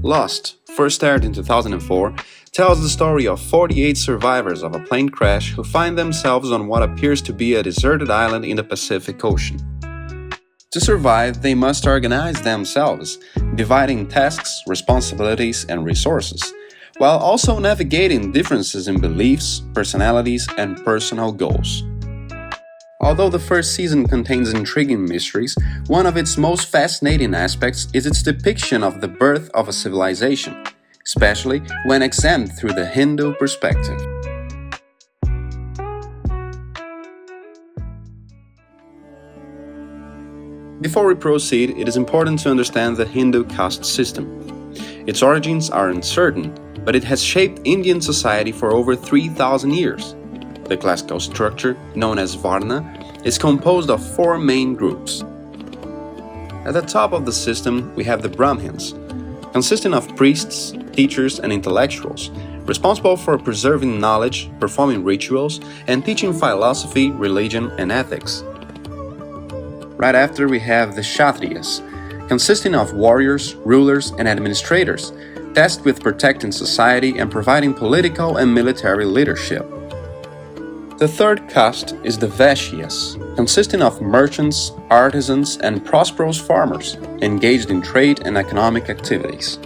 Lost, first aired in 2004, tells the story of 48 survivors of a plane crash who find themselves on what appears to be a deserted island in the Pacific Ocean. To survive, they must organize themselves, dividing tasks, responsibilities, and resources, while also navigating differences in beliefs, personalities, and personal goals. Although the first season contains intriguing mysteries, one of its most fascinating aspects is its depiction of the birth of a civilization, especially when examined through the Hindu perspective. Before we proceed, it is important to understand the Hindu caste system. Its origins are uncertain, but it has shaped Indian society for over 3,000 years. The classical structure, known as Varna, is composed of four main groups. At the top of the system, we have the Brahmins, consisting of priests, teachers, and intellectuals, responsible for preserving knowledge, performing rituals, and teaching philosophy, religion, and ethics. Right after, we have the Kshatriyas, consisting of warriors, rulers, and administrators, tasked with protecting society and providing political and military leadership. The third caste is the Vaishyas, consisting of merchants, artisans, and prosperous farmers engaged in trade and economic activities.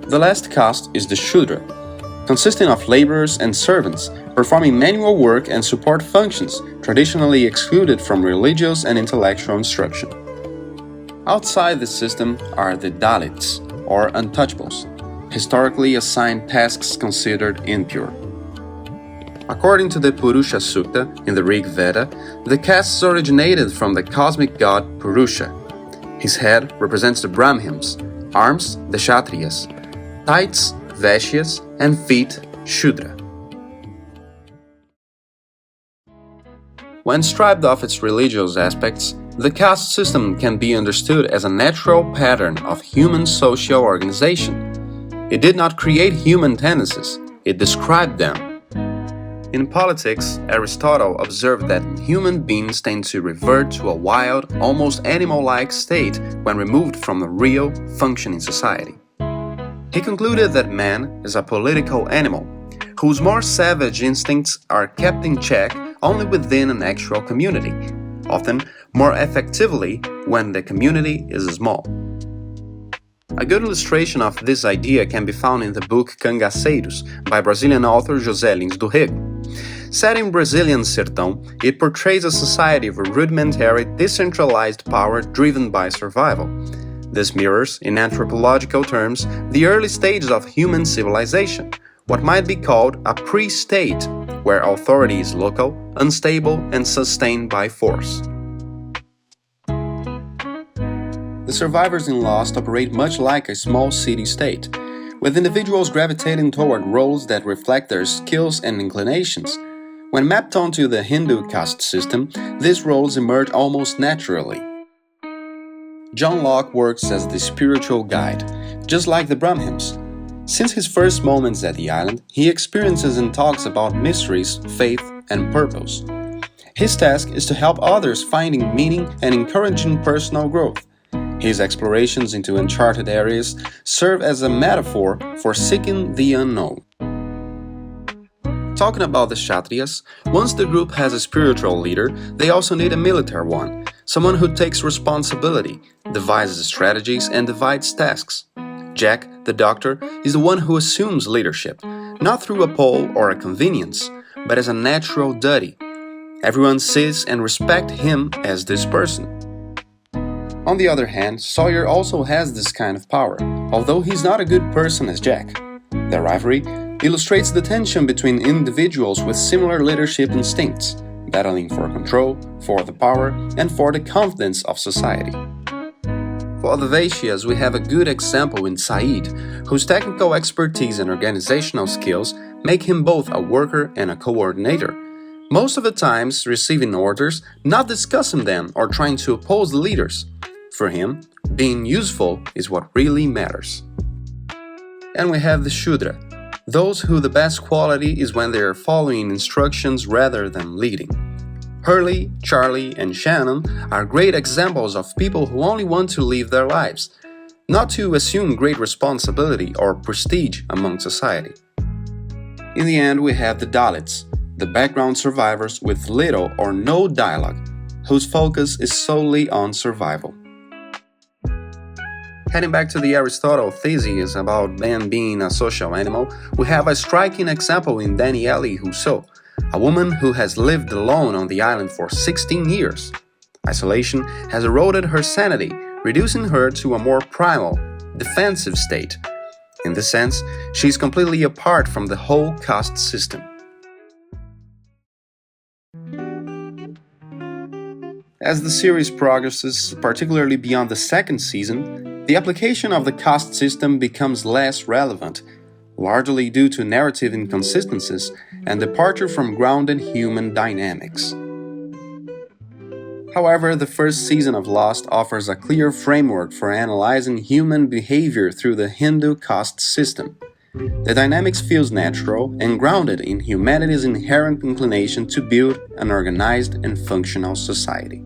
The last caste is the Shudra, consisting of laborers and servants performing manual work and support functions traditionally excluded from religious and intellectual instruction. Outside the system are the Dalits, or untouchables, historically assigned tasks considered impure. According to the Purusha Sukta in the Rig Veda, the castes originated from the cosmic god Purusha. His head represents the Brahmins, arms the Kshatriyas, tights Vaishyas, and feet Shudra. When stripped of its religious aspects, the caste system can be understood as a natural pattern of human social organization. It did not create human tendencies, it described them. In politics, Aristotle observed that human beings tend to revert to a wild, almost animal-like state when removed from a real, functioning society. He concluded that man is a political animal, whose more savage instincts are kept in check only within an actual community, often more effectively when the community is small. A good illustration of this idea can be found in the book Cangaceiros by Brazilian author José Lins do Rego. Set in Brazilian sertão, it portrays a society of rudimentary, decentralized power driven by survival. This mirrors, in anthropological terms, the early stages of human civilization, what might be called a pre-state, where authority is local, unstable, and sustained by force. The survivors in Lost operate much like a small city-state, with individuals gravitating toward roles that reflect their skills and inclinations. When mapped onto the Hindu caste system, these roles emerge almost naturally. John Locke works as the spiritual guide, just like the Brahmins. Since his first moments at the island, he experiences and talks about mysteries, faith, and purpose. His task is to help others finding meaning and encouraging personal growth. His explorations into uncharted areas serve as a metaphor for seeking the unknown. Talking about the Kshatriyas, once the group has a spiritual leader, they also need a military one, someone who takes responsibility, devises strategies, and divides tasks. Jack, the doctor, is the one who assumes leadership, not through a poll or a convenience, but as a natural duty. Everyone sees and respects him as this person. On the other hand, Sawyer also has this kind of power, although he's not a good person as Jack. Their rivalry illustrates the tension between individuals with similar leadership instincts, battling for control, for the power, and for the confidence of society. For the Vaishyas, we have a good example in Saeed, whose technical expertise and organizational skills make him both a worker and a coordinator, most of the times receiving orders, not discussing them or trying to oppose the leaders. For him, being useful is what really matters. And we have the Shudra, those who the best quality is when they are following instructions rather than leading. Hurley, Charlie, and Shannon are great examples of people who only want to live their lives. not to assume great responsibility or prestige among society. In the end, we have the Dalits, the background survivors with little or no dialogue, whose focus is solely on survival. Heading back to the Aristotle thesis about man being a social animal, we have a striking example in Danielle Rousseau, a woman who has lived alone on the island for 16 years. Isolation has eroded her sanity, reducing her to a more primal, defensive state. In this sense, she is completely apart from the whole caste system. As the series progresses, particularly beyond the second season, the application of the caste system becomes less relevant, largely due to narrative inconsistencies and departure from grounded human dynamics. However, the first season of Lost offers a clear framework for analyzing human behavior through the Hindu caste system. The dynamics feels natural and grounded in humanity's inherent inclination to build an organized and functional society.